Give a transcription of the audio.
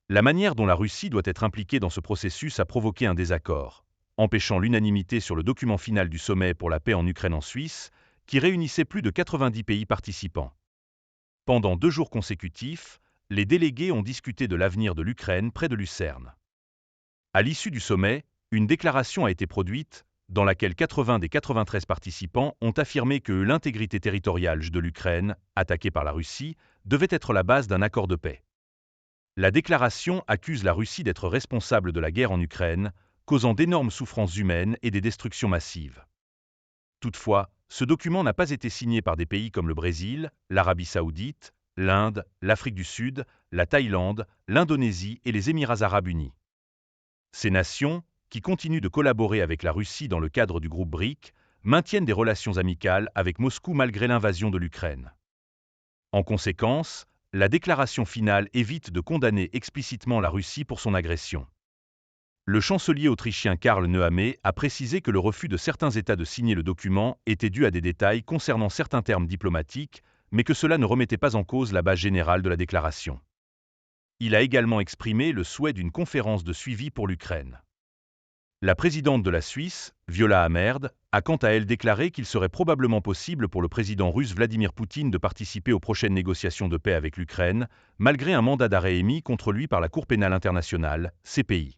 La manière dont la Russie doit être impliquée dans ce processus a provoqué un désaccord, empêchant l'unanimité sur le document final du sommet pour la paix en Ukraine en Suisse, qui réunissait plus de 90 pays participants. Pendant 2 jours consécutifs, les délégués ont discuté de l'avenir de l'Ukraine près de Lucerne. À l'issue du sommet, une déclaration a été produite, dans laquelle 80 des 93 participants ont affirmé que l'intégrité territoriale de l'Ukraine, attaquée par la Russie, devait être la base d'un accord de paix. La déclaration accuse la Russie d'être responsable de la guerre en Ukraine, causant d'énormes souffrances humaines et des destructions massives. Toutefois, ce document n'a pas été signé par des pays comme le Brésil, l'Arabie saoudite, l'Inde, l'Afrique du Sud, la Thaïlande, l'Indonésie et les Émirats arabes unis. Ces nations, qui continuent de collaborer avec la Russie dans le cadre du groupe BRIC, maintiennent des relations amicales avec Moscou malgré l'invasion de l'Ukraine. En conséquence, la déclaration finale évite de condamner explicitement la Russie pour son agression. Le chancelier autrichien Karl Nehammer a précisé que le refus de certains États de signer le document était dû à des détails concernant certains termes diplomatiques, mais que cela ne remettait pas en cause la base générale de la déclaration. Il a également exprimé le souhait d'une conférence de suivi pour l'Ukraine. La présidente de la Suisse, Viola Amherd, a quant à elle déclaré qu'il serait probablement possible pour le président russe Vladimir Poutine de participer aux prochaines négociations de paix avec l'Ukraine, malgré un mandat d'arrêt émis contre lui par la Cour pénale internationale, CPI.